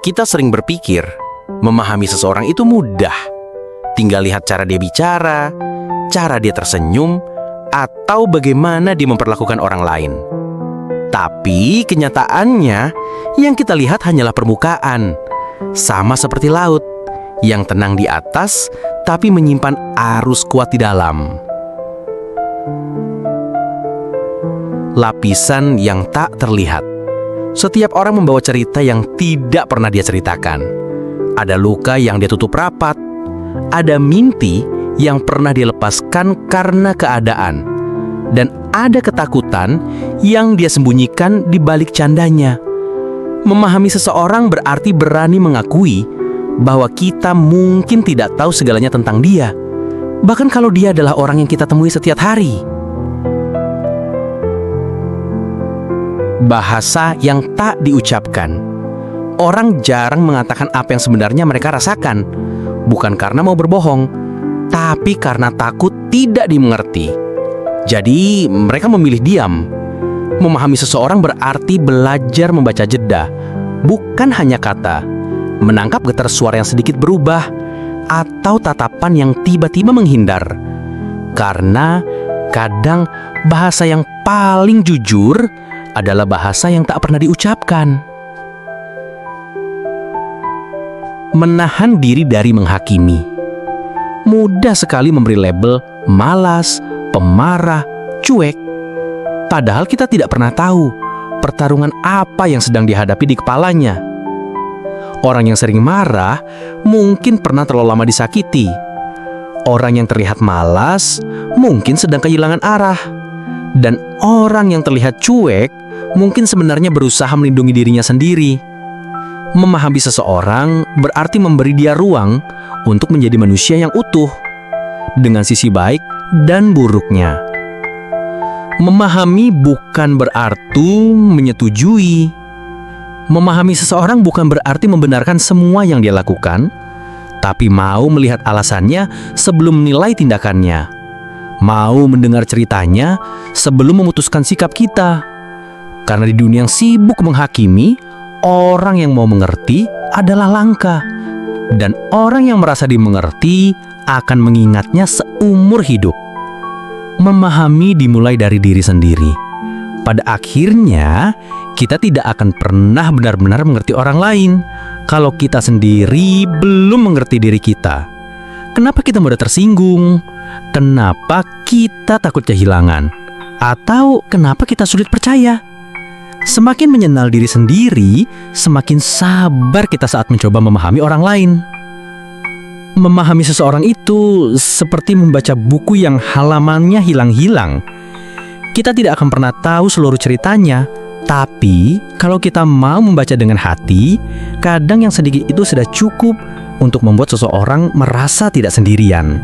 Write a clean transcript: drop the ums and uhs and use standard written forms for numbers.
Kita sering berpikir, memahami seseorang itu mudah. Tinggal lihat cara dia bicara, cara dia tersenyum, atau bagaimana dia memperlakukan orang lain. Tapi kenyataannya, yang kita lihat hanyalah permukaan. Sama seperti laut, yang tenang di atas, tapi menyimpan arus kuat di dalam. Lapisan yang tak terlihat. Setiap orang membawa cerita yang tidak pernah dia ceritakan. Ada luka yang dia tutup rapat. Ada mimpi yang pernah dia lepaskan karena keadaan. Dan ada ketakutan yang dia sembunyikan di balik candanya. Memahami seseorang berarti berani mengakui bahwa kita mungkin tidak tahu segalanya tentang dia. Bahkan kalau dia adalah orang yang kita temui setiap hari. Bahasa yang tak diucapkan. Orang jarang mengatakan apa yang sebenarnya mereka rasakan. Bukan karena mau berbohong, tapi karena takut tidak dimengerti. Jadi mereka memilih diam. Memahami seseorang berarti belajar membaca jeda, bukan hanya kata. Menangkap getar suara yang sedikit berubah, atau tatapan yang tiba-tiba menghindar. Karena kadang bahasa yang paling jujur adalah bahasa yang tak pernah diucapkan. Menahan diri dari menghakimi. Mudah sekali memberi label malas, pemarah, cuek. Padahal kita tidak pernah tahu pertarungan apa yang sedang dihadapi di kepalanya. Orang yang sering marah mungkin pernah terlalu lama disakiti. Orang yang terlihat malas mungkin sedang kehilangan arah. Dan orang yang terlihat cuek mungkin sebenarnya berusaha melindungi dirinya sendiri. Memahami seseorang berarti memberi dia ruang untuk menjadi manusia yang utuh, dengan sisi baik dan buruknya. Memahami bukan berarti menyetujui. Memahami seseorang bukan berarti membenarkan semua yang dia lakukan, tapi mau melihat alasannya sebelum menilai tindakannya. Mau mendengar ceritanya sebelum memutuskan sikap kita. Karena di dunia yang sibuk menghakimi, orang yang mau mengerti adalah langka. Dan orang yang merasa dimengerti akan mengingatnya seumur hidup. Memahami dimulai dari diri sendiri. Pada akhirnya, kita tidak akan pernah benar-benar mengerti orang lain kalau kita sendiri belum mengerti diri kita. Kenapa kita mudah tersinggung? Kenapa kita takut kehilangan? Atau kenapa kita sulit percaya? Semakin mengenal diri sendiri, semakin sabar kita saat mencoba memahami orang lain. Memahami seseorang itu seperti membaca buku yang halamannya hilang-hilang. Kita tidak akan pernah tahu seluruh ceritanya, tapi kalau kita mau membaca dengan hati, kadang yang sedikit itu sudah cukup untuk membuat seseorang merasa tidak sendirian.